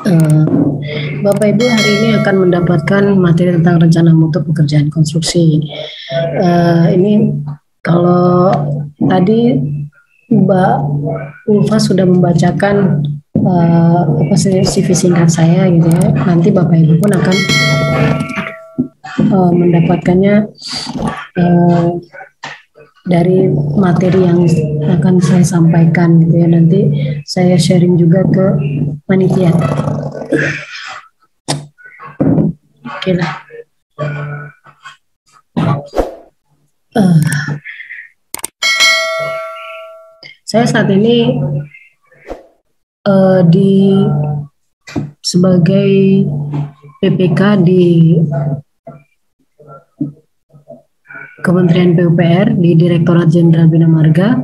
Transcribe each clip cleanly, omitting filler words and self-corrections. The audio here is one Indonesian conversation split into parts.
Eh, Bapak Ibu hari ini akan mendapatkan materi tentang rencana mutu pekerjaan konstruksi. Ini kalau tadi Mbak Ulfa sudah membacakan apa sih CV singkat saya gitu ya. Nanti Bapak Ibu pun akan mendapatkannya eh, dari materi yang akan saya sampaikan gitu ya. Nanti saya sharing juga ke panitia. Oke lah. Saya saat ini di sebagai PPK di Kementerian PUPR di Direktorat Jenderal Bina Marga.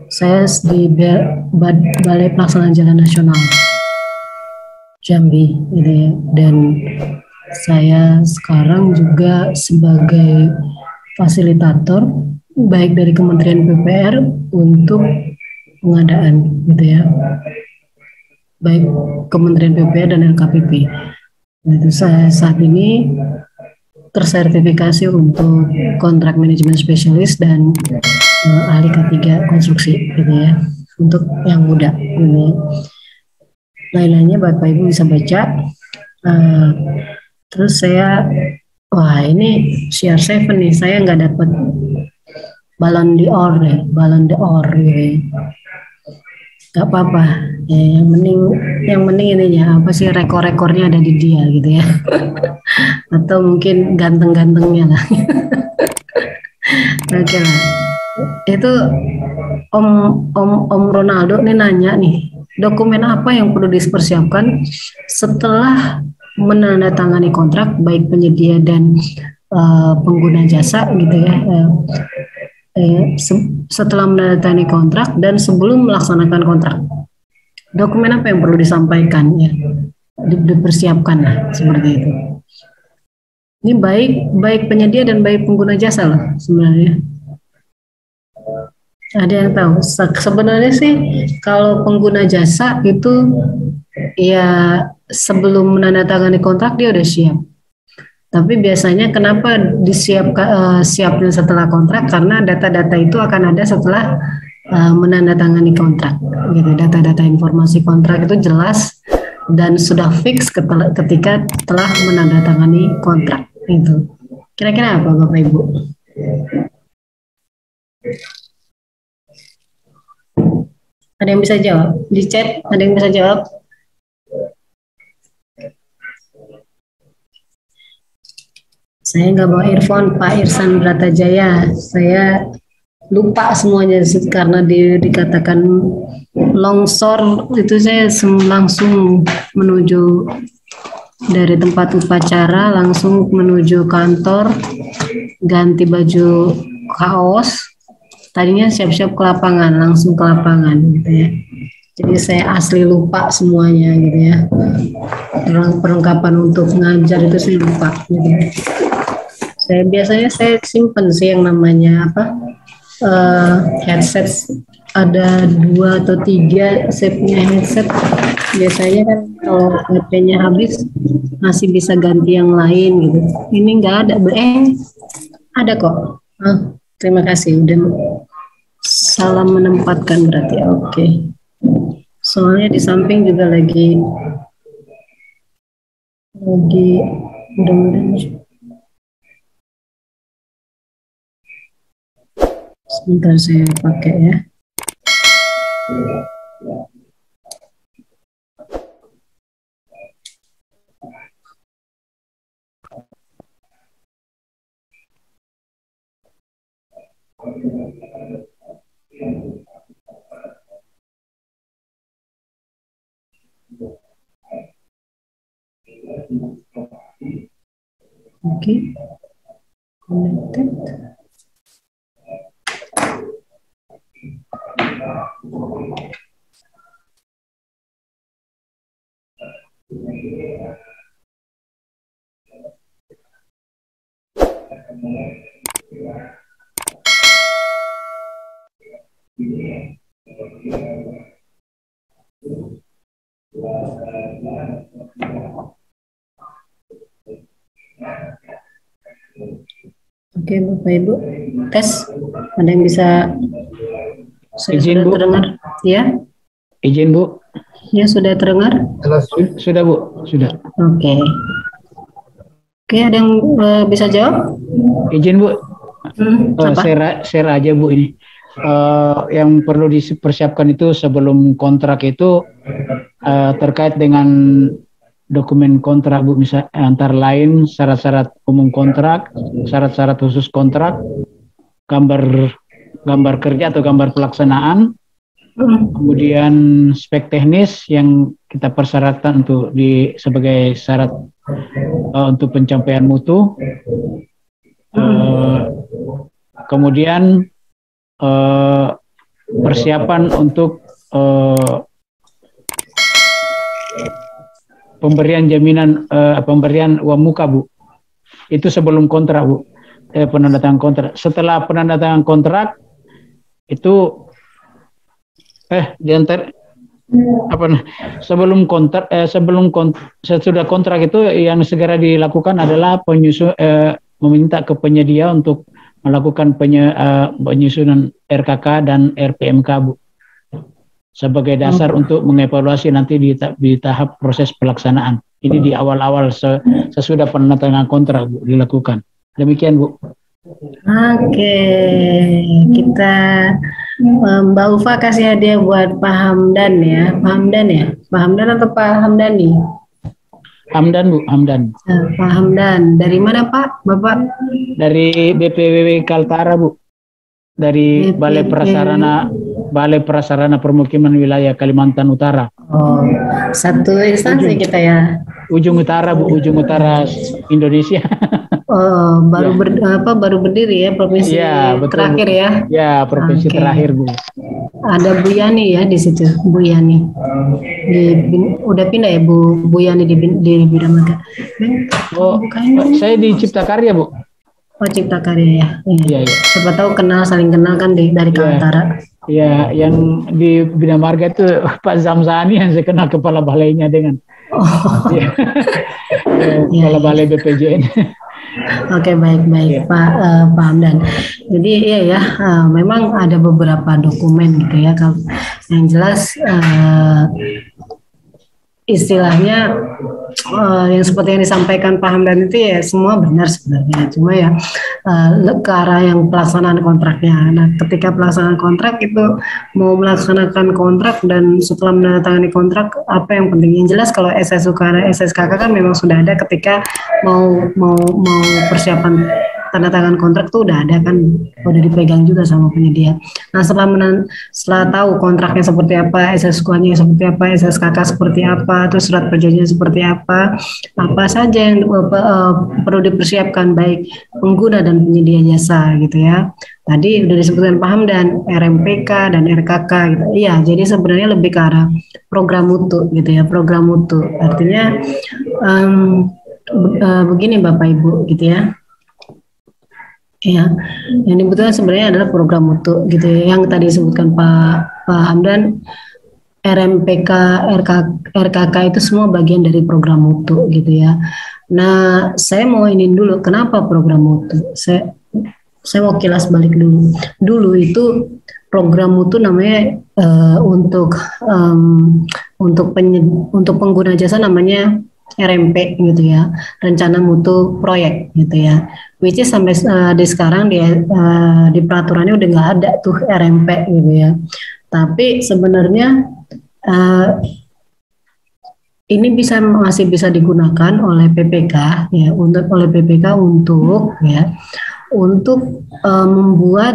Saya di Balai Pelaksanaan Jalan Nasional Jambi gitu ya. Dan saya sekarang juga sebagai fasilitator baik dari Kementerian PUPR untuk pengadaan gitu ya, baik Kementerian PUPR dan LKPP. Itu saya saat ini tersertifikasi untuk kontrak manajemen spesialis dan ahli K3 konstruksi gitu ya, untuk yang muda gitu. Lain-lainnya Bapak Ibu bisa baca. Terus saya, wah ini CR7 nih, saya nggak dapat Ballon d'Or nih, Ballon d'Or gitu. Gak apa-apa ya, yang penting ininya apa sih, rekor-rekornya ada di dia gitu ya. Atau mungkin ganteng-gantengnya lah. Oke lah, itu Om Ronaldo nih nanya nih, dokumen apa yang perlu dipersiapkan setelah menandatangani kontrak baik penyedia dan pengguna jasa gitu ya, setelah menandatangani kontrak dan sebelum melaksanakan kontrak, dokumen apa yang perlu disampaikan ya, dipersiapkan lah seperti itu. Ini baik penyedia dan baik pengguna jasa lah sebenarnya. Ada yang tahu? Sebenarnya sih kalau pengguna jasa itu ya sebelum menandatangani kontrak dia udah siap. Tapi biasanya kenapa siapnya setelah kontrak? Karena data-data itu akan ada setelah menandatangani kontrak. Gitu. Data-data informasi kontrak itu jelas dan sudah fix ketika telah menandatangani kontrak. Itu. Kira-kira apa Bapak Ibu? Ada yang bisa jawab? Di chat ada yang bisa jawab? Saya nggak bawa earphone, Pak Irsan Bratajaya. Saya lupa semuanya karena dikatakan longsor itu saya langsung menuju dari tempat upacara langsung menuju kantor, ganti baju kaos. Tadinya siap-siap ke lapangan, langsung ke lapangan gitu ya. Jadi saya asli lupa semuanya gitu ya. Perlengkapan untuk ngajar itu saya lupa gitu ya. Biasanya saya simpen sih yang namanya apa, headset, ada 2 atau 3 setnya headset. Biasanya kan kalau HP-nya habis masih bisa ganti yang lain gitu. Ini nggak ada, ada kok. Terima kasih udah salam menempatkan berarti. Oke. Soalnya di samping juga lagi mudah-mudahan. Sebentar saya pakai ya. Oke. Connected. Oke, Bapak Ibu, tes. Ada yang bisa Izin, sudah Bu. terdengar? Ya, Izin, Bu. ya sudah terdengar. Sudah, Bu. Sudah. Oke. Oke, ada yang bisa jawab? Izin, Bu. Apa? Share aja, Bu, ini. Yang perlu dipersiapkan itu sebelum kontrak itu terkait dengan dokumen kontrak, Bu, misal antara lain syarat-syarat umum kontrak, syarat-syarat khusus kontrak, gambar kerja atau gambar pelaksanaan, kemudian spek teknis yang kita persyaratkan untuk sebagai syarat untuk pencapaian mutu, kemudian persiapan untuk pemberian jaminan, pemberian uang muka, Bu. Itu sebelum kontrak, Bu. Penandatangan kontrak. Setelah penandatangan kontrak itu sesudah kontrak itu yang segera dilakukan adalah meminta ke penyedia untuk melakukan penyusunan RKK dan RPMK, Bu, sebagai dasar untuk mengevaluasi nanti di tahap proses pelaksanaan. Ini di awal-awal sesudah penandatangan kontrak, Bu, dilakukan. Demikian, Bu. Oke, kita Mbak Ufa kasih hadiah buat Pak Hamdan ya. Pak Hamdan ya? Pak Hamdan atau Pak Hamdani? Hamdan, Bu, Hamdan. Pak Hamdan. Dari mana, Pak? Bapak? Dari BPWW Kaltara, Bu. Dari Balai Prasarana Permukiman Wilayah Kalimantan Utara. Oh, satu instansi kita ya. Ujung utara, Bu, ujung utara Indonesia. Oh, baru berdiri ya, provinsi terakhir ya. Ya, provinsi terakhir, Bu. Ada Bu Yani ya di situ, Bu Yani. Udah pindah ya Bu Yani di bidang mana? Saya di Cipta Karya, Bu. Oh, Cipta Karya ya. Iya. Siapa tahu saling kenal kan dari Kaltara. Ya, yang di Bina Marga itu Pak Zamzani yang saya kenal kepala balainya dengan kepala balai BPJN. Oke, baik Pak Hamdan. Jadi memang ada beberapa dokumen gitu ya. Yang jelas istilahnya yang seperti yang disampaikan Pak Hamdan itu ya semua benar sebenarnya, cuma ya ke arah yang pelaksanaan kontraknya. Nah, ketika pelaksanaan kontrak itu mau melaksanakan kontrak dan setelah menandatangani kontrak, apa yang penting? Yang jelas kalau SSUK dan SSKK kan memang sudah ada ketika mau persiapan tanda tangan kontrak tuh udah ada kan, udah dipegang juga sama penyedia. Nah, setelah tahu kontraknya seperti apa, SSK-nya seperti apa, SSKK seperti apa, terus surat perjanjian seperti apa saja yang perlu dipersiapkan baik pengguna dan penyedia jasa gitu ya. Tadi udah disebutkan paham dan RMPK dan RKK gitu. Iya, jadi sebenarnya lebih ke arah program mutu gitu ya, program mutu. Artinya begini Bapak Ibu gitu ya. Ya, yang dibutuhkan sebenarnya adalah program mutu gitu ya. Yang tadi disebutkan Pak Hamdan, RMPK, RKK itu semua bagian dari program mutu gitu ya. Nah, saya mau ingin dulu kenapa program mutu. Saya mau kilas balik dulu. Dulu itu program mutu namanya untuk pengguna jasa namanya RMP gitu ya, rencana mutu proyek gitu ya, which is sampai di sekarang di peraturannya udah nggak ada tuh RMP gitu ya. Tapi sebenarnya ini masih bisa digunakan oleh PPK ya, untuk membuat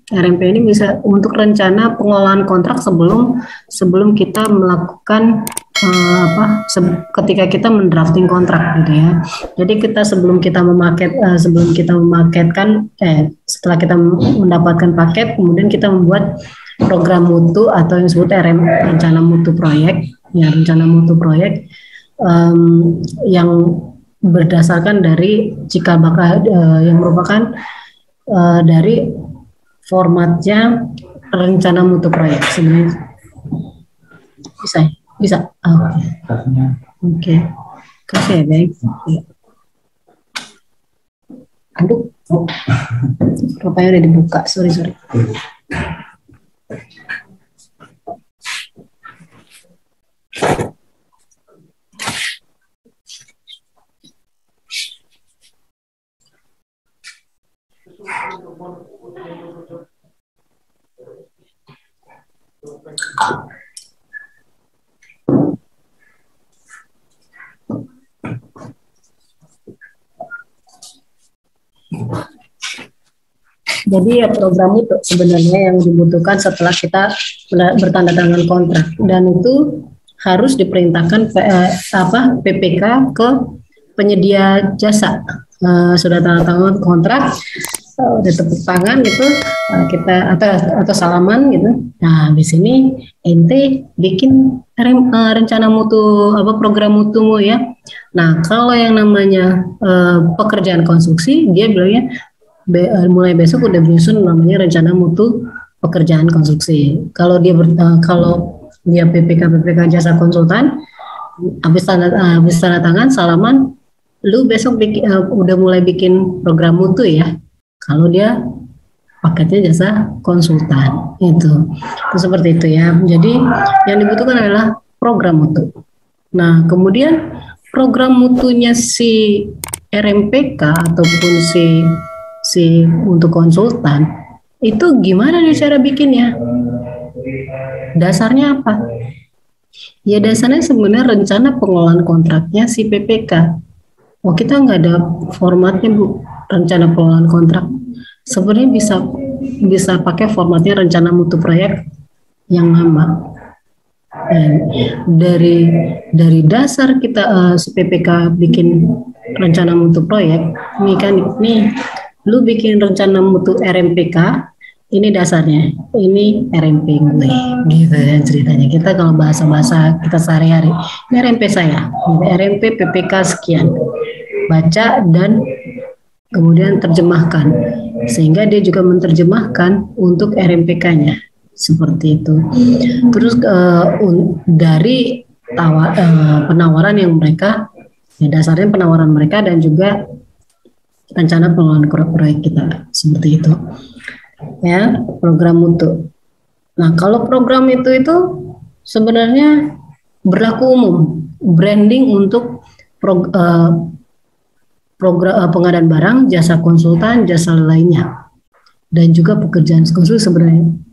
RMP ini bisa untuk rencana pengolahan kontrak sebelum kita melakukan ketika kita mendrafting kontrak gitu ya. Jadi kita sebelum kita memaketkan setelah kita mendapatkan paket, kemudian kita membuat program mutu atau yang disebut rencana mutu proyek ya, rencana mutu proyek yang berdasarkan dari cikal bakal yang merupakan dari formatnya rencana mutu proyek sebenarnya. Bisa Bisa? Oke. Oke. Kasih ya, guys. Aduh. Rupanya udah dibuka. Sorry. Jadi ya program itu sebenarnya yang dibutuhkan setelah kita bertanda tangan kontrak, dan itu harus diperintahkan PPK ke penyedia jasa. Sudah tanda tangan kontrak, udah tepuk tangan gitu, kita atau salaman gitu. Nah, di sini ente bikin rencana mutu program mutumu ya. Nah, kalau yang namanya pekerjaan konstruksi, dia bilangnya mulai besok udah menyusun namanya rencana mutu pekerjaan konstruksi. Kalau dia PPK jasa konsultan, habis tanda tangan salaman, lu besok udah mulai bikin program mutu ya. Kalau dia paketnya jasa konsultan itu seperti itu ya. Jadi yang dibutuhkan adalah program mutu. Nah, kemudian program mutunya si RMPK ataupun si untuk konsultan itu gimana nih cara bikinnya? Dasarnya apa? Ya dasarnya sebenarnya rencana pengelolaan kontraknya si PPK. Oh, kita nggak ada formatnya, Bu, rencana pengelolaan kontrak. Sebenarnya bisa pakai formatnya rencana mutu proyek yang lama. Dan dari dasar kita si PPK bikin rencana mutu proyek, nih lu bikin rencana mutu RMPK, ini dasarnya, ini RMP gue, gitu kan ceritanya. Kita kalau bahasa kita sehari-hari, ini RMP saya, RMP PPK sekian, baca dan kemudian terjemahkan, sehingga dia juga menerjemahkan untuk RMPK-nya, seperti itu. Terus dari penawaran yang mereka, ya dasarnya penawaran mereka dan juga rencana pengelolaan proyek kita, seperti itu ya, program mutu. Nah, kalau program itu sebenarnya berlaku umum, branding untuk program pengadaan barang, jasa konsultan, jasa lainnya, dan juga pekerjaan konstruksi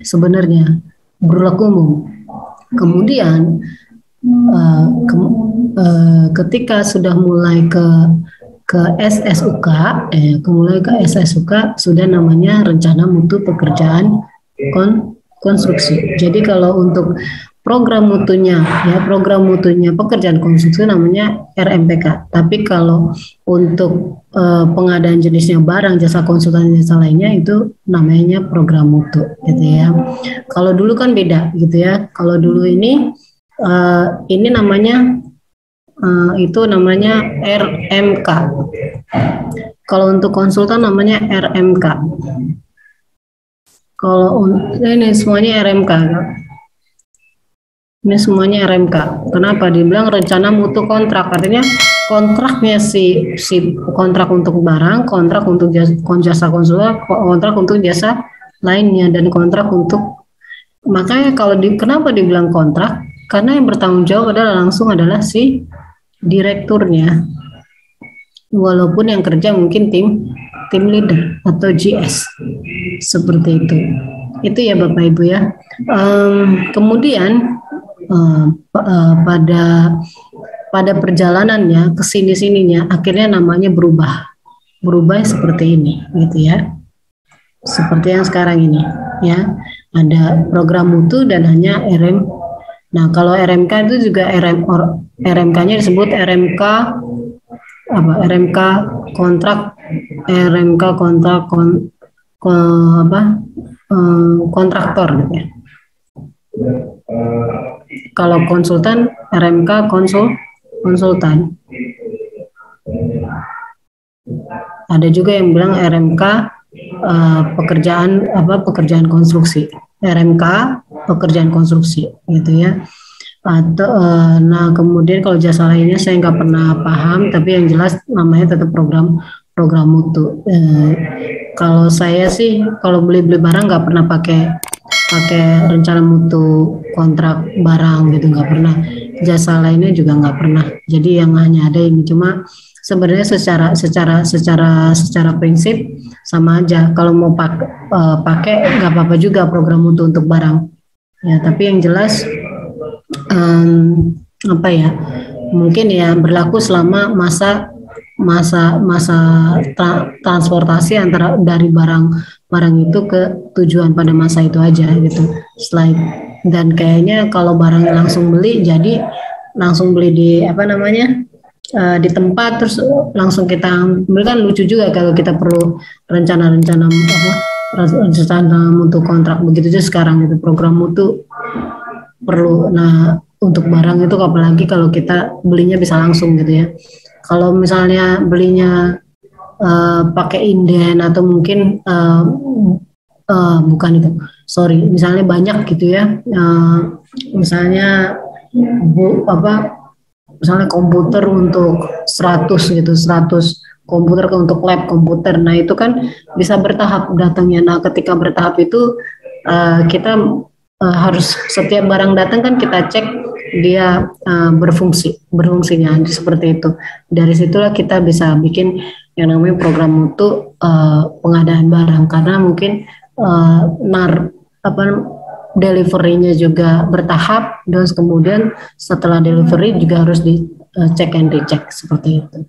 sebenarnya berlaku umum. Kemudian ketika sudah mulai ke SSUK, mulai ke SSUK sudah namanya rencana mutu pekerjaan konstruksi. Jadi kalau untuk program mutunya pekerjaan konstruksi namanya RMPK. Tapi kalau untuk pengadaan jenisnya barang, jasa konsultan, jasa lainnya itu namanya program mutu, gitu ya. Kalau dulu kan beda, gitu ya. Kalau dulu ini namanya itu namanya RMK. Kalau untuk konsultan namanya RMK. Kalau ini semuanya RMK. Ini semuanya RMK. Kenapa? Dibilang rencana mutu kontrak. Artinya kontraknya si kontrak untuk barang, kontrak untuk jasa konsultan, kontrak untuk jasa lainnya, dan kontrak untuk, makanya kenapa dibilang kontrak? Karena yang bertanggung jawab langsung adalah si direkturnya, walaupun yang kerja mungkin tim leader atau GS, seperti itu ya Bapak Ibu ya. Kemudian pada perjalanannya kesini-sininya akhirnya namanya berubah seperti ini, gitu ya, seperti yang sekarang ini ya, ada program mutu dan hanya RM. Nah, kalau RMK itu juga RMK-nya disebut RMK RMK kontrak, RMK kontraktor, gitu ya. Kalau konsultan RMK konsultan. Ada juga yang bilang RMK pekerjaan konstruksi. RMK pekerjaan konstruksi, gitu ya. Atau nah kemudian kalau jasa lainnya saya nggak pernah paham, tapi yang jelas namanya tetap program mutu. Kalau saya sih kalau beli barang nggak pernah pakai pakai rencana mutu kontrak barang gitu, nggak pernah. Jasa lainnya juga nggak pernah. Jadi yang hanya ada ini, cuma sebenarnya secara prinsip sama aja. Kalau mau pakai nggak apa-apa juga program mutu untuk barang. Ya, tapi yang jelas apa ya, mungkin ya berlaku selama masa transportasi antara dari barang itu ke tujuan pada masa itu aja gitu. Dan kayaknya kalau barang langsung beli, jadi langsung beli di apa namanya di tempat terus langsung kita ambil, kan lucu juga kalau kita perlu rencana untuk kontrak begitu aja sekarang itu program mutu perlu. Nah untuk barang itu apalagi kalau kita belinya bisa langsung gitu ya. Kalau misalnya belinya pakai inden atau mungkin bukan itu, sorry, misalnya banyak gitu ya, misalnya misalnya komputer untuk 100 gitu, 100 komputer untuk lab komputer. Nah itu kan bisa bertahap datangnya. Nah ketika bertahap itu kita harus setiap barang datang kan kita cek dia berfungsinya seperti itu. Dari situlah kita bisa bikin yang namanya program mutu pengadaan barang, karena mungkin delivery-nya juga bertahap, dan kemudian setelah delivery juga harus di check and recheck seperti itu.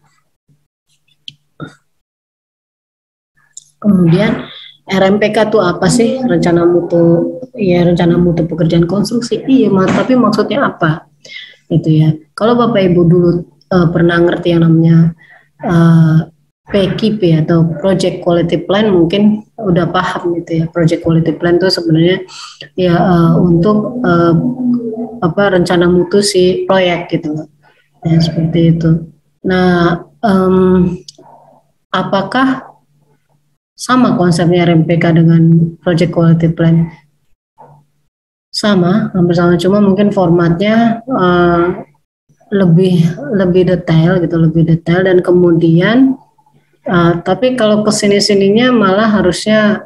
Kemudian RMPK itu apa sih? Rencana mutu, ya rencana mutu pekerjaan konstruksi. Iya, tapi maksudnya apa? Itu ya. Kalau Bapak Ibu dulu pernah ngerti yang namanya PQP atau Project Quality Plan, mungkin udah paham gitu ya. Project Quality Plan itu sebenarnya ya untuk rencana mutu si proyek gitu. Ya, seperti itu. Nah, apakah sama konsepnya RMPK dengan Project Quality Plan? Sama, hampir sama, cuma mungkin formatnya lebih detail gitu, lebih detail, dan kemudian tapi kalau kesini-sininya malah harusnya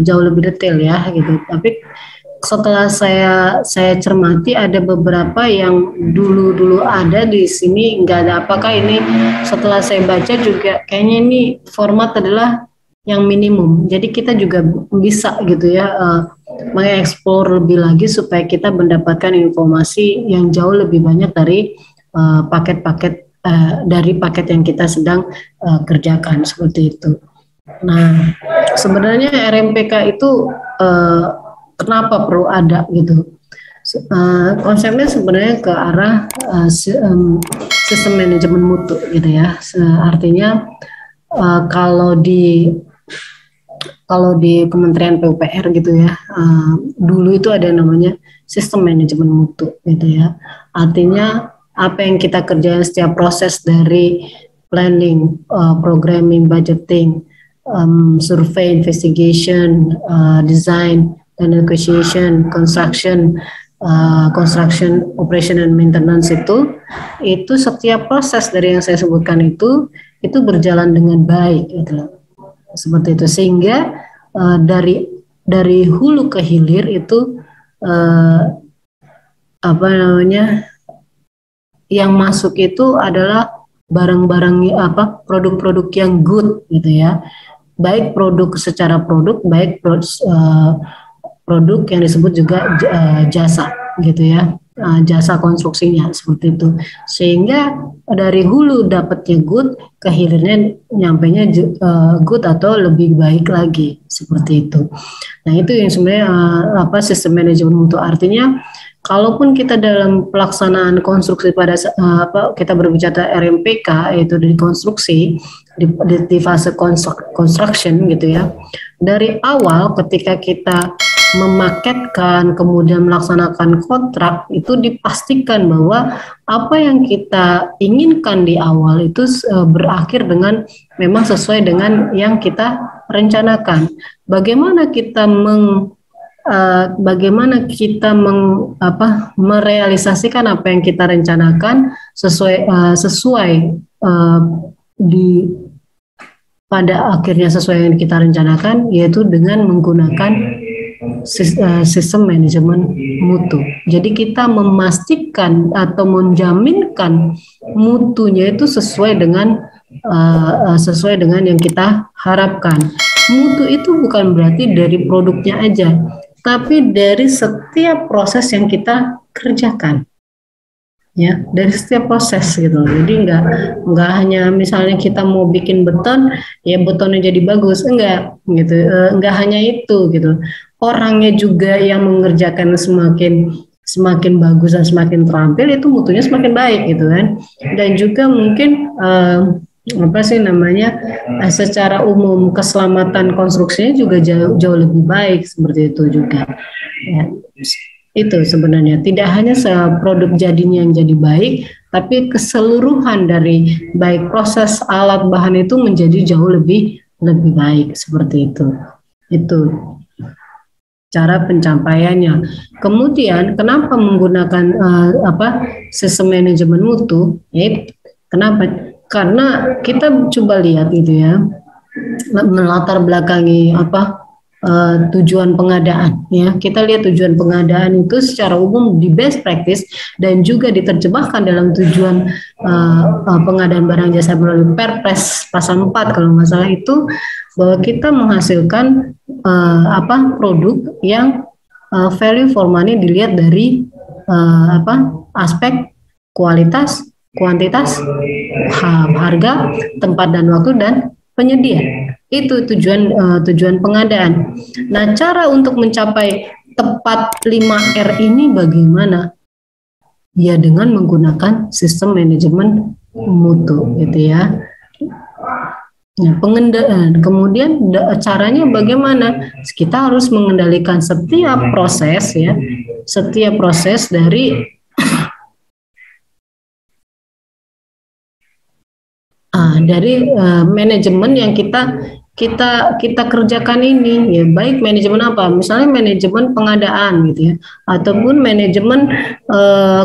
jauh lebih detail ya gitu. Tapi setelah saya cermati ada beberapa yang dulu ada di sini nggak ada. Apakah ini setelah saya baca juga kayaknya ini format adalah yang minimum. Jadi kita juga bisa gitu ya mengeksplor lebih lagi supaya kita mendapatkan informasi yang jauh lebih banyak dari paket-paket dari paket yang kita sedang kerjakan seperti itu. Nah, sebenarnya RMPK itu kenapa perlu ada gitu? Konsepnya sebenarnya ke arah sistem manajemen mutu gitu ya. Artinya kalau di Kementerian PUPR gitu ya, dulu itu ada namanya sistem manajemen mutu gitu ya. Artinya apa yang kita kerjakan setiap proses dari planning, programming, budgeting, survey, investigation, design, dan negotiation, construction, operation and maintenance itu setiap proses dari yang saya sebutkan itu berjalan dengan baik gitu. Seperti itu, sehingga dari hulu ke hilir itu yang masuk itu adalah barang-barang produk-produk yang good gitu ya, baik produk secara produk, baik produk yang disebut juga jasa gitu ya, jasa konstruksinya seperti itu, sehingga dari hulu dapatnya good, ke hilirnya nyampainya good atau lebih baik lagi seperti itu. Nah itu yang sebenarnya sistem manajemen mutu. Artinya kalaupun kita dalam pelaksanaan konstruksi pada kita berbicara RMPK, yaitu di konstruksi di fase construction gitu ya, dari awal ketika kita memaketkan kemudian melaksanakan kontrak itu dipastikan bahwa apa yang kita inginkan di awal itu berakhir dengan memang sesuai dengan yang kita rencanakan. Bagaimana kita bagaimana kita merealisasikan apa yang kita rencanakan sesuai di pada akhirnya sesuai yang kita rencanakan, yaitu dengan menggunakan sistem manajemen mutu. Jadi kita memastikan atau menjaminkan mutunya itu sesuai dengan yang kita harapkan. Mutu itu bukan berarti dari produknya aja, tapi dari setiap proses yang kita kerjakan. Ya, dari setiap proses gitu. Jadi nggak hanya misalnya kita mau bikin beton, ya betonnya jadi bagus, enggak gitu. Enggak hanya itu gitu. Orangnya juga yang mengerjakan semakin bagus dan semakin terampil, itu mutunya semakin baik gitu kan. Dan juga mungkin secara umum keselamatan konstruksinya juga jauh lebih baik, seperti itu juga. Ya. Itu sebenarnya tidak hanya produk jadinya yang jadi baik, tapi keseluruhan dari baik proses, alat, bahan itu menjadi jauh lebih baik, seperti itu. Itu cara pencapaiannya. Kemudian kenapa menggunakan sistem manajemen mutu? Kenapa? Karena kita coba lihat gitu ya, melatar belakangi tujuan pengadaan ya. Kita lihat tujuan pengadaan itu secara umum di best practice dan juga diterjemahkan dalam tujuan pengadaan barang jasa melalui Perpres pasal 4 kalau nggak salah itu, bahwa kita menghasilkan produk yang value for money dilihat dari aspek kualitas, kuantitas, harga, tempat dan waktu, dan penyedia. Itu tujuan pengadaan. Nah, cara untuk mencapai tepat 5R ini bagaimana? Ya dengan menggunakan sistem manajemen mutu gitu ya. Nah, pengendalian. Kemudian caranya bagaimana? Kita harus mengendalikan setiap proses ya. Setiap proses dari manajemen yang kita kerjakan ini ya, baik manajemen apa, misalnya manajemen pengadaan gitu ya, ataupun manajemen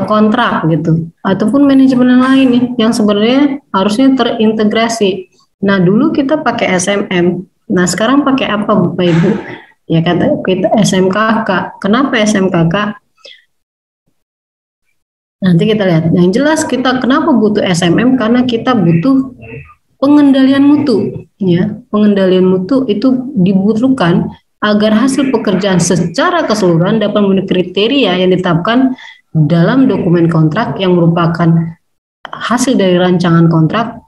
kontrak gitu, ataupun manajemen yang lain nih yang sebenarnya harusnya terintegrasi. Nah, dulu kita pakai SMM, nah sekarang pakai apa Bapak Ibu? Ya kata kita SMKK. Kenapa SMKK? Nanti kita lihat. Yang jelas kita kenapa butuh SMM, karena kita butuh pengendalian mutu ya. Pengendalian mutu itu dibutuhkan agar hasil pekerjaan secara keseluruhan dapat memenuhi kriteria yang ditetapkan dalam dokumen kontrak yang merupakan hasil dari rancangan kontrak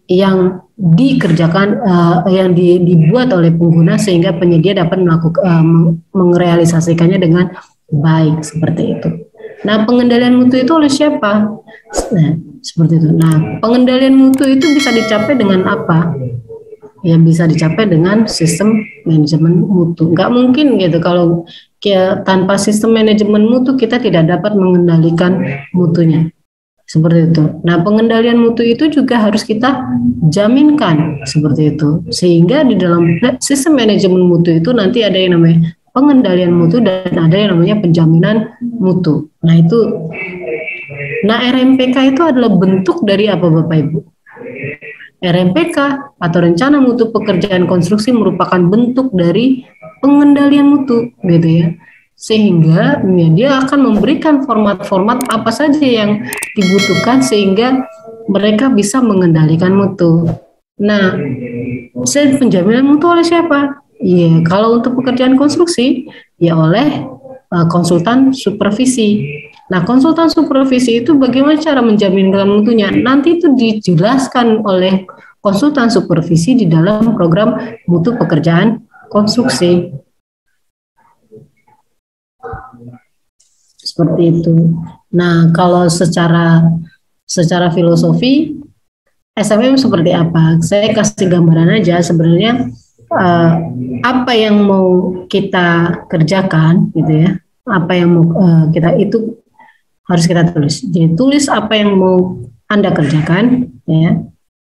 yang dikerjakan yang dibuat oleh pengguna sehingga penyedia dapat merealisasikannya dengan baik, seperti itu. Nah, pengendalian mutu itu oleh siapa? Nah, seperti itu. Nah, pengendalian mutu itu bisa dicapai dengan apa? Ya, bisa dicapai dengan sistem manajemen mutu. Nggak mungkin gitu kalau tanpa sistem manajemen mutu kita tidak dapat mengendalikan mutunya. Seperti itu. Nah, pengendalian mutu itu juga harus kita jaminkan, seperti itu. Sehingga di dalam sistem manajemen mutu itu nanti ada yang namanya pengendalian mutu dan ada yang namanya penjaminan mutu. Nah, itu. Nah, RMPK itu adalah bentuk dari apa Bapak Ibu? RMPK atau rencana mutu pekerjaan konstruksi merupakan bentuk dari pengendalian mutu, gitu ya. Sehingga ya, dia akan memberikan format-format apa saja yang dibutuhkan sehingga mereka bisa mengendalikan mutu. Nah, penjaminan mutu oleh siapa? Ya, kalau untuk pekerjaan konstruksi ya oleh konsultan supervisi. Nah, konsultan supervisi itu bagaimana cara menjaminkan mutunya? Nanti itu dijelaskan oleh konsultan supervisi di dalam program mutu pekerjaan konstruksi. Seperti itu. Nah, kalau secara filosofi SMM seperti apa? Saya kasih gambaran aja sebenarnya apa yang mau kita kerjakan gitu ya. Apa yang mau kita itu harus kita tulis. Jadi tulis apa yang mau Anda kerjakan ya.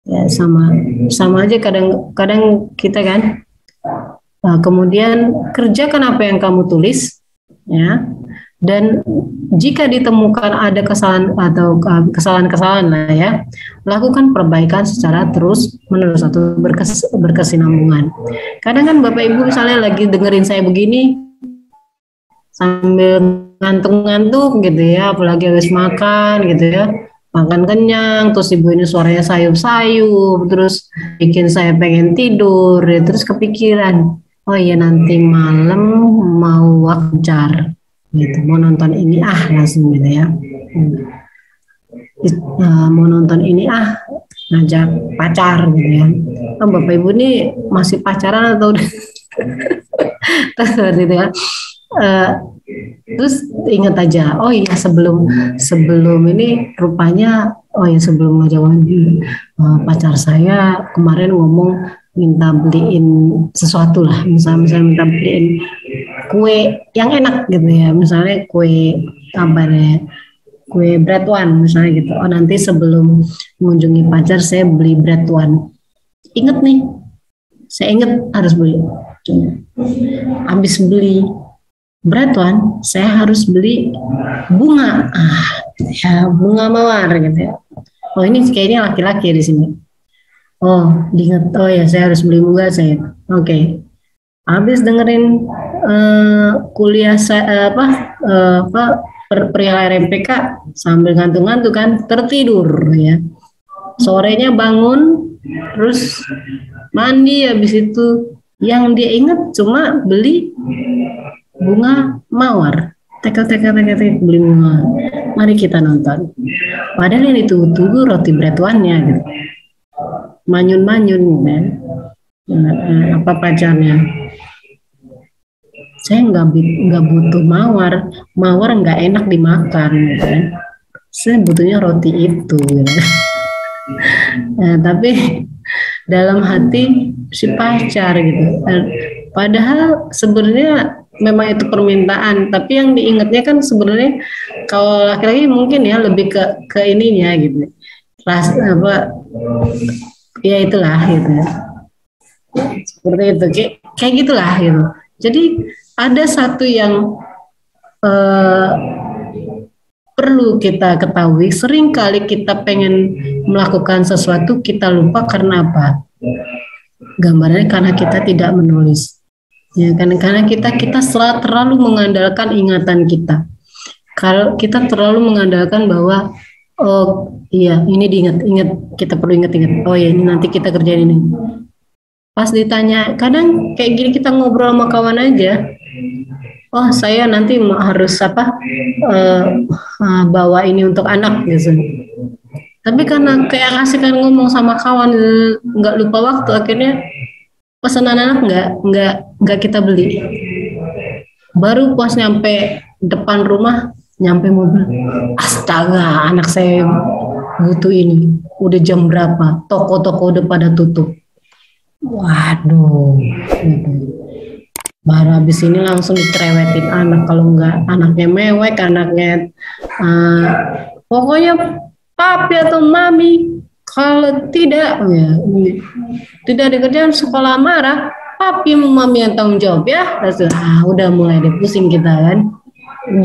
Ya sama aja kadang kita kan Kemudian kerjakan apa yang kamu tulis, ya. Dan jika ditemukan ada kesalahan atau kesalahan-kesalahan lah ya, lakukan perbaikan secara terus menerus atau berkesinambungan. Kadang kan Bapak Ibu misalnya lagi dengerin saya begini sambil ngantuk-ngantuk gitu ya, apalagi habis makan gitu ya, makan kenyang, terus ibu ini suaranya sayup-sayup, terus bikin saya pengen tidur, ya, terus kepikiran, oh iya nanti malam mau wawancara gitu, mau nonton ini langsung gitu ya. Mau nonton ini ngajak pacar gitu ya. Bapak Ibu ini masih pacaran atau seperti itu ya. Terus ingat aja, oh iya sebelum ini rupanya, oh ya sebelum ngajak pacar saya kemarin ngomong minta beliin sesuatu lah, misalnya minta beliin kue yang enak gitu ya, misalnya kue kue bread one misalnya gitu. Oh nanti sebelum mengunjungi pacar saya beli bread one. Ingat nih, saya ingat harus beli. Habis beli bread one, saya harus beli bunga, ya bunga mawar gitu ya. Oh ini kayaknya laki-laki di sini. Oh diingat, oh ya saya harus beli bunga saya. Oke. Habis dengerin kuliah saya perihal RMPK sambil ngantuk-ngantuk kan, tertidur ya. Sorenya bangun, terus mandi, habis itu yang dia ingat cuma beli bunga mawar. Teka-teka beli bunga. Mari kita nonton. Padahal yang ditunggu roti bread one-nya gitu. Manyun-manyun kan. Apa pacarnya? Saya nggak butuh mawar nggak enak dimakan gitu kan. Saya butuhnya roti itu gitu. Tapi dalam hati si pacar gitu. Padahal sebenarnya memang itu permintaan, tapi yang diingatnya kan sebenarnya kalau laki-laki mungkin ya lebih ke ininya gitu. Ya itulah gitu. Seperti itu kayak gitulah gitu. Jadi ada satu yang perlu kita ketahui, seringkali kita pengen melakukan sesuatu kita lupa karena apa? Gambarnya karena kita tidak menulis. Ya, karena kita terlalu mengandalkan ingatan kita. Kalau kita terlalu mengandalkan bahwa oh iya ini diingat, kita perlu ingat. Oh iya ini nanti kita kerjain ini. Pas ditanya, kadang kayak gini kita ngobrol sama kawan aja. Oh saya nanti harus bawa ini untuk anak gitu. Tapi karena kayak kasihkan ngomong sama kawan nggak lupa waktu, akhirnya pesanan anak nggak kita beli. Baru pas nyampe depan rumah, nyampe mobil, astaga anak saya butuh ini. Udah jam berapa? Toko-toko udah pada tutup. Waduh. Baru habis ini langsung dicerewetin anak, kalau enggak anaknya mewek, anaknya pokoknya papi atau mami, kalau tidak ya tidak dikerjain sekolah marah, papi mami yang tanggung jawab ya. Udah mulai deh pusing kita kan,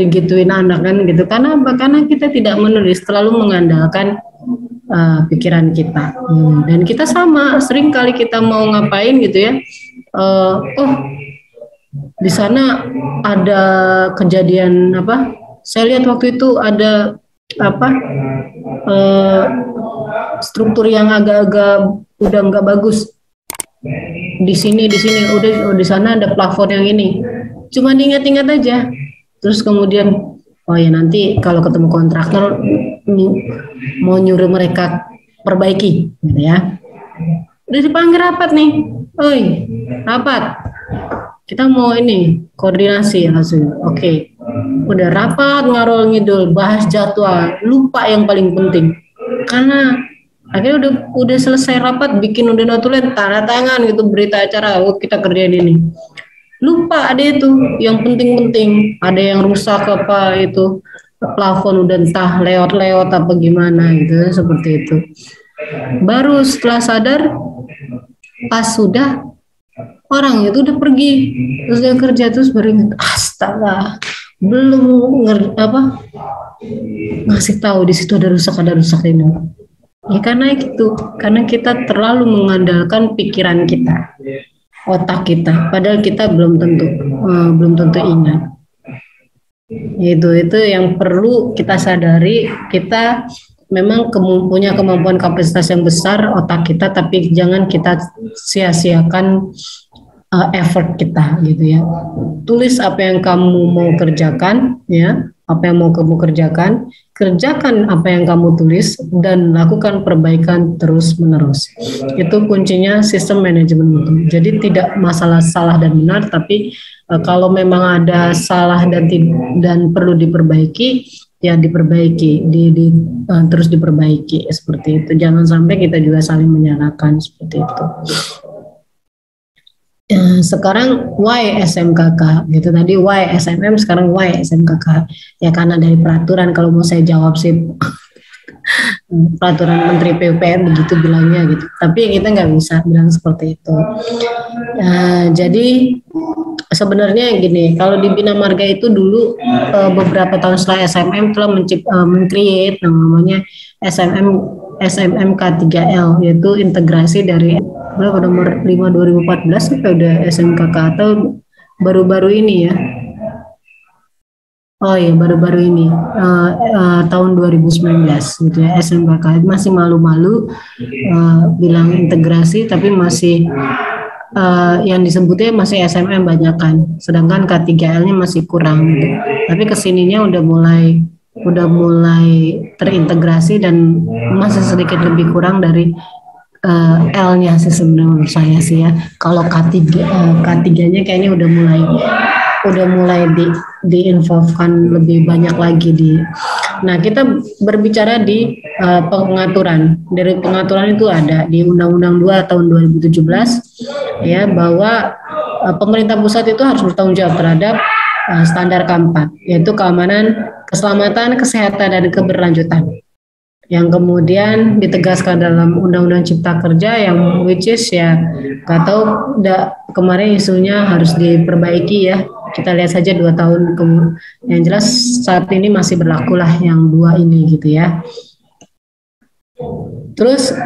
digituin anak kan gitu. Karena kita tidak menulis, terlalu mengandalkan pikiran kita. Dan kita sama, sering kali kita mau ngapain gitu ya, di sana ada kejadian saya lihat waktu itu ada struktur yang agak-agak udah nggak bagus di sini udah di sana ada plafon yang ini, cuma diingat-ingat aja. Terus kemudian oh ya nanti kalau ketemu kontraktor mau nyuruh mereka perbaiki gitu ya. Udah dipanggil rapat nih, oi rapat, kita mau ini koordinasi hasil. Oke. Udah rapat ngarol ngidul, bahas jadwal, lupa yang paling penting. Karena akhirnya udah selesai rapat, bikin udah notulen, tanda tangan gitu berita acara, kita kerjain ini. Lupa ada itu yang penting-penting, ada yang rusak itu plafon udah entah lewat apa gimana gitu, seperti itu. Baru setelah sadar pas sudah orang itu udah pergi, terus dia kerja terus beringat, astaga, belum ngasih tahu di situ ada rusak ini. Ya karena itu, karena kita terlalu mengandalkan pikiran kita, otak kita, padahal kita belum tentu ingat. Itu yang perlu kita sadari. Kita memang punya kemampuan kapasitas yang besar otak kita, tapi jangan kita sia-siakan effort kita gitu ya. Tulis apa yang kamu mau kerjakan ya, apa yang mau kamu kerjakan, kerjakan apa yang kamu tulis dan lakukan perbaikan terus-menerus. Itu kuncinya sistem manajemen mutu. Jadi tidak masalah salah dan benar, tapi kalau memang ada salah dan perlu diperbaiki, ya diperbaiki, terus diperbaiki seperti itu. Jangan sampai kita juga saling menyalahkan seperti itu. Sekarang why SMKK gitu, tadi why SMM, sekarang why SMKK ya karena dari peraturan. Kalau mau saya jawab sih peraturan Menteri PUPR begitu bilangnya gitu, tapi kita nggak bisa bilang seperti itu. Jadi sebenarnya gini, kalau di Bina Marga itu dulu beberapa tahun setelah SMM telah men-create namanya SMM K3L, yaitu integrasi dari nomor 5 2014 itu udah SMKK atau baru-baru ini ya. Oh iya, baru-baru ini tahun 2019 gitu ya, SMKK masih malu-malu bilang integrasi, tapi masih yang disebutnya masih SMM banyakan, sedangkan K3L-nya masih kurang gitu. Tapi kesininya udah mulai terintegrasi dan masih sedikit lebih kurang dari L-nya sih sebenarnya menurut saya sih ya. Kalau K3-nya kayaknya udah mulai diinvolvekan lebih banyak lagi di. Nah, kita berbicara di pengaturan. Dari pengaturan itu ada di Undang-Undang 2 tahun 2017 ya, bahwa pemerintah pusat itu harus bertanggung jawab terhadap standar K4, yaitu keamanan, keselamatan, kesehatan, dan keberlanjutan, yang kemudian ditegaskan dalam Undang-Undang Cipta Kerja, yang which is ya nggak tahu kemarin isunya harus diperbaiki ya. Kita lihat saja 2 tahun kemudian, yang jelas saat ini masih berlaku lah yang 2 ini gitu ya. Terus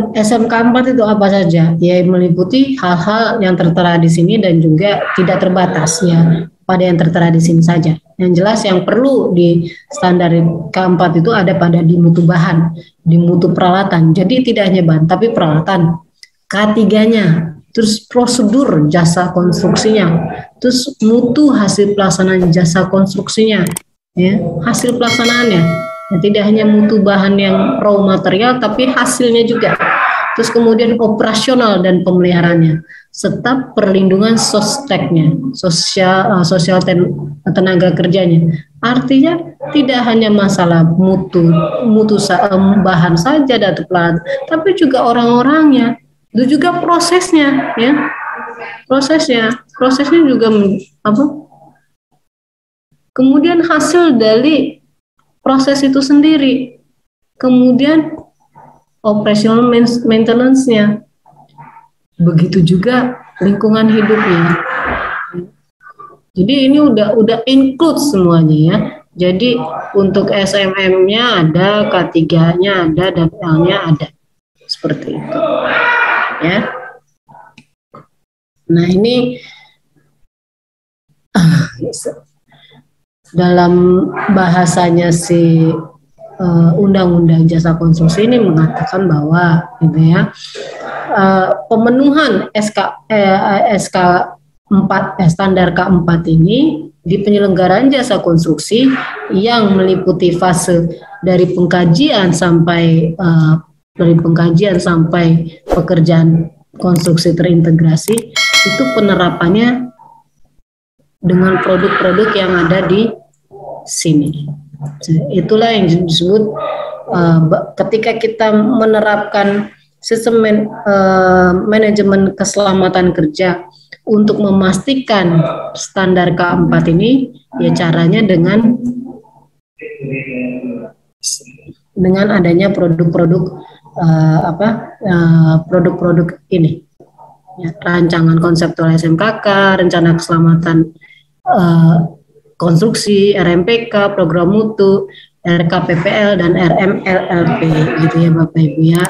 SMK 4 itu apa saja? Ya meliputi hal-hal yang tertera di sini dan juga tidak terbatas ya pada yang tertera di sini saja. Yang jelas yang perlu di standar K4 itu ada pada di mutu bahan, di mutu peralatan. Jadi tidak hanya bahan tapi peralatan. K3-nya, terus prosedur jasa konstruksinya, terus mutu hasil pelaksanaan jasa konstruksinya, ya hasil pelaksanaannya. Ya, tidak hanya mutu bahan yang raw material, tapi hasilnya juga. Terus kemudian operasional dan pemeliharaannya, serta perlindungan sosteknya, sosial tenaga kerjanya. Artinya tidak hanya masalah mutu bahan saja dan pelatihan, tapi juga orang-orangnya, itu juga prosesnya, ya prosesnya juga apa? Kemudian hasil dari proses itu sendiri, kemudian operational maintenance-nya, begitu juga lingkungan hidupnya. Jadi ini udah include semuanya ya. Jadi untuk SMM-nya ada, K3-nya ada, dan L-nya ada, seperti itu ya. Nah ini dalam bahasanya si Undang-Undang Jasa Konstruksi ini mengatakan bahwa gitu ya, pemenuhan SK 4 standar K4 ini di penyelenggaraan jasa konstruksi yang meliputi fase dari pengkajian sampai pekerjaan konstruksi terintegrasi, itu penerapannya dengan produk-produk yang ada di sini. Itulah yang disebut ketika kita menerapkan sistem manajemen keselamatan kerja untuk memastikan standar K4 ini, ya caranya dengan adanya produk-produk produk-produk ini, Ya, rancangan konseptual SMKK, rencana keselamatan konstruksi, RMPK, program mutu, RKPPL, dan RMLLP, gitu ya Bapak Ibu ya.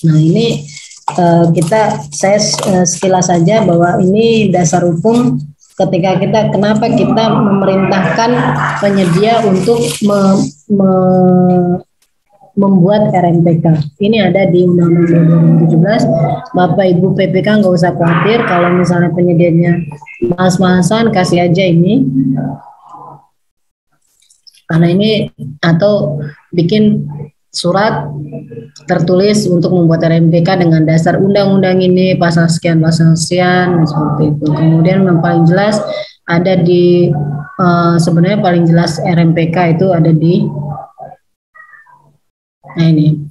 Nah ini saya sekilas saja bahwa ini dasar hukum ketika kenapa kita memerintahkan penyedia untuk membuat RMPK. Ini ada di Undang-Undang 2017. Bapak Ibu PPK nggak usah khawatir kalau misalnya penyedianya mas-masan, kasih aja ini. Karena ini atau bikin surat tertulis untuk membuat RMPK dengan dasar undang-undang ini pasal sekian seperti itu. Kemudian yang paling jelas ada di sebenarnya paling jelas RMPK itu ada di ini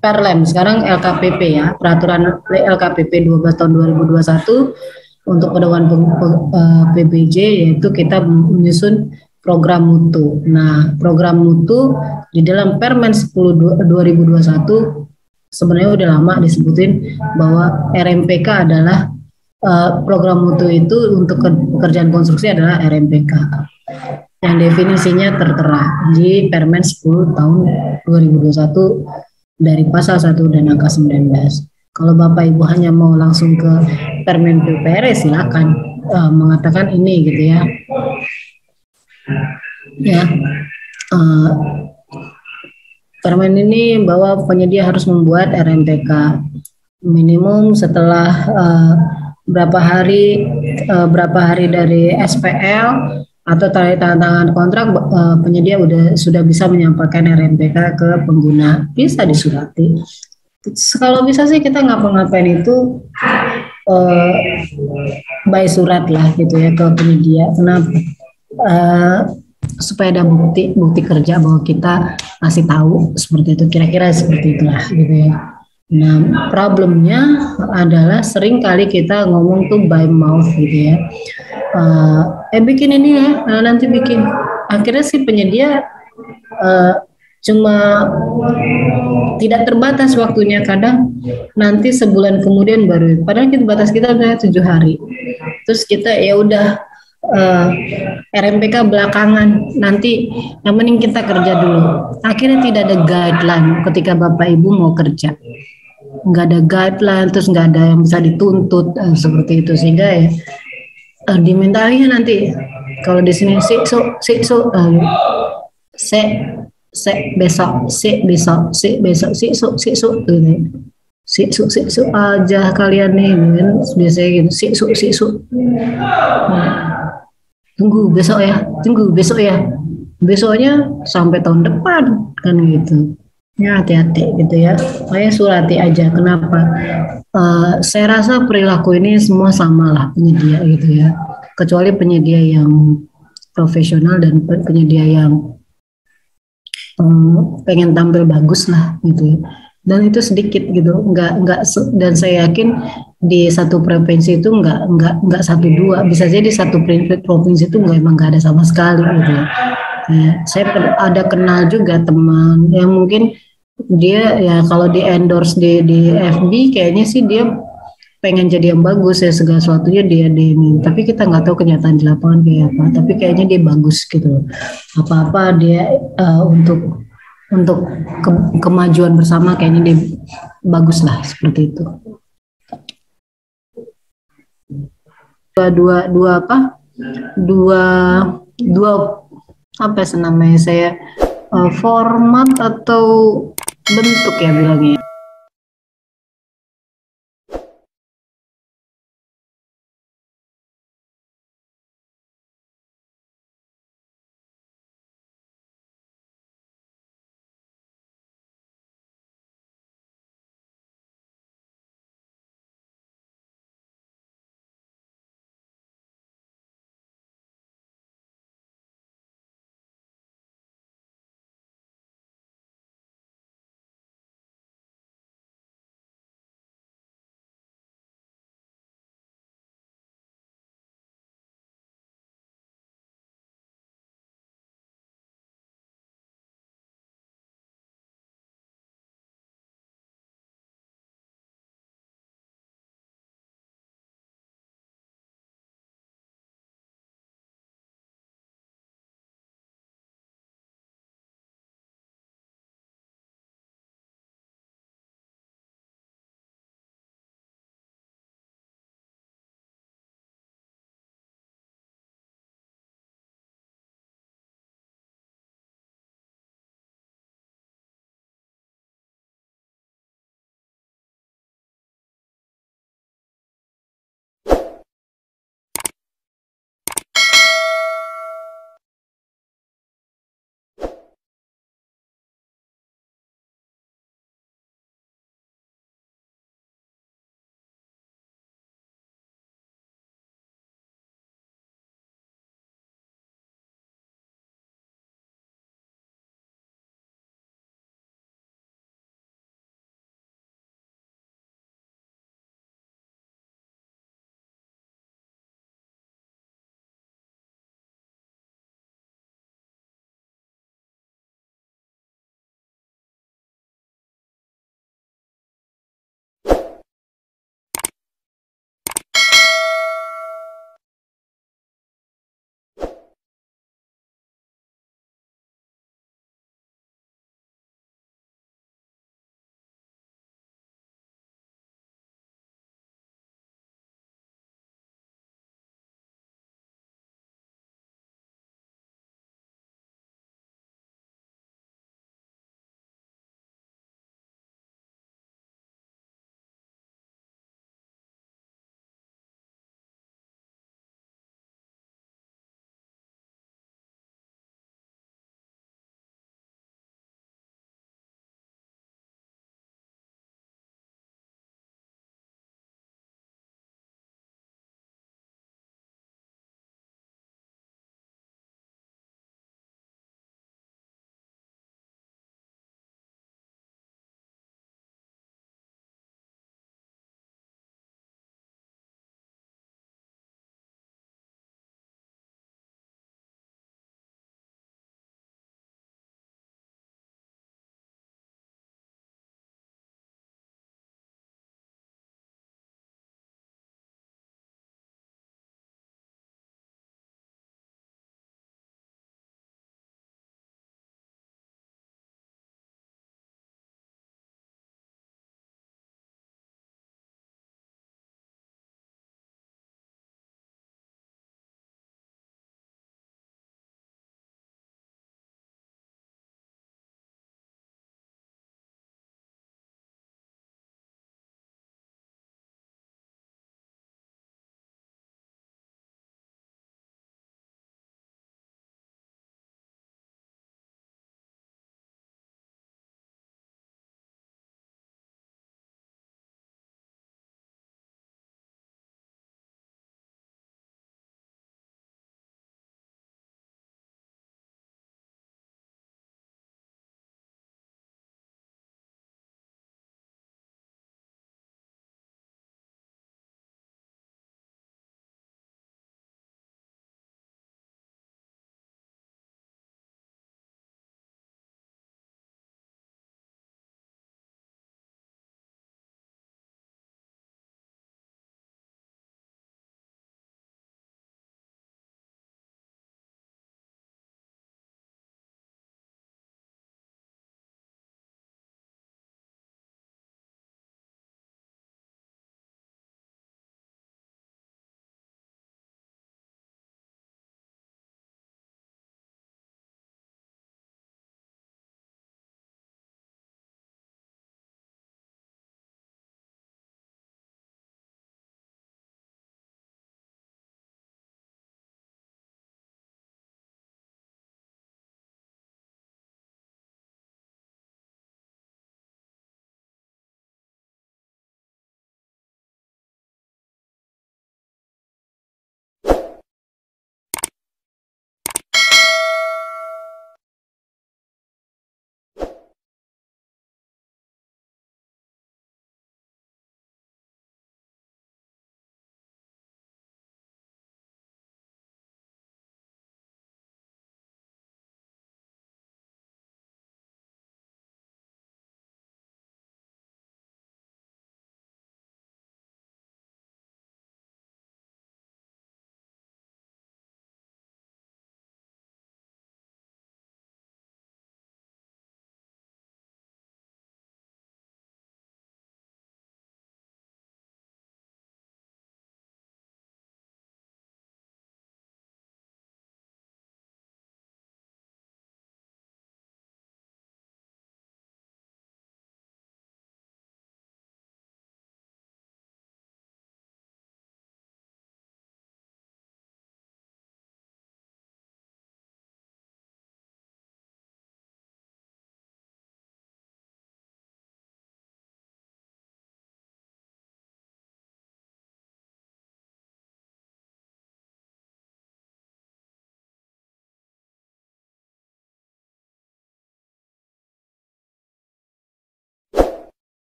Perlem, sekarang LKPP ya, peraturan LKPP 12 tahun 2021 untuk pedoman PBJ, yaitu kita menyusun program mutu. Nah, program mutu di dalam Permen 10 2021 sebenarnya udah lama disebutin bahwa RMPK adalah program mutu itu untuk pekerjaan konstruksi adalah RMPK. Yang definisinya tertera di Permen 10 tahun 2021 dari pasal 1 dan angka 19. Kalau Bapak Ibu hanya mau langsung ke Permen PUPR, silakan mengatakan ini gitu ya. Ya, Permen ini bahwa penyedia harus membuat RMPK minimum setelah berapa hari dari SPL atau tanda tangan kontrak, penyedia sudah bisa menyampaikan RMPK ke pengguna, bisa disurati. Kalau bisa sih kita ngapa-ngapain itu by surat lah gitu ya ke penyedia. Kenapa? Supaya ada bukti kerja bahwa kita masih tahu seperti itu, kira-kira seperti itulah gitu ya. Nah, problemnya adalah sering kali kita ngomong tuh by mouth gitu ya. Bikin ini ya, nanti bikin. Akhirnya si penyedia cuma tidak terbatas waktunya, kadang nanti sebulan kemudian baru. Padahal batas kita udah 7 hari. Terus kita ya udah RMPK belakangan, nanti yang penting kita kerja dulu. Akhirnya tidak ada guideline ketika Bapak Ibu mau kerja. Nggak ada guideline, terus nggak ada yang bisa dituntut seperti itu, sehingga ya dimintai nanti kalau di sini besok aja kalian nih kan biasanya gitu tunggu besok ya besoknya sampai tahun depan kan gitu ya. Hati-hati gitu ya, makanya surati aja. Kenapa? Saya rasa perilaku ini semua sama lah penyedia gitu ya, kecuali penyedia yang profesional dan penyedia yang pengen tampil bagus lah gitu ya. Dan itu sedikit gitu, enggak dan saya yakin di satu provinsi itu enggak 1-2, bisa jadi satu provinsi itu emang enggak ada sama sekali gitu ya. Saya ada kenal juga teman yang mungkin dia ya kalau di endorse di FB kayaknya sih dia pengen jadi yang bagus ya, segala sesuatunya dia ini, tapi kita nggak tahu kenyataan di lapangan kayak apa, tapi kayaknya dia bagus gitu, apa-apa dia untuk kemajuan bersama kayaknya dia bagus lah seperti itu. Dua apa namanya saya format atau bentuk ya bilangnya.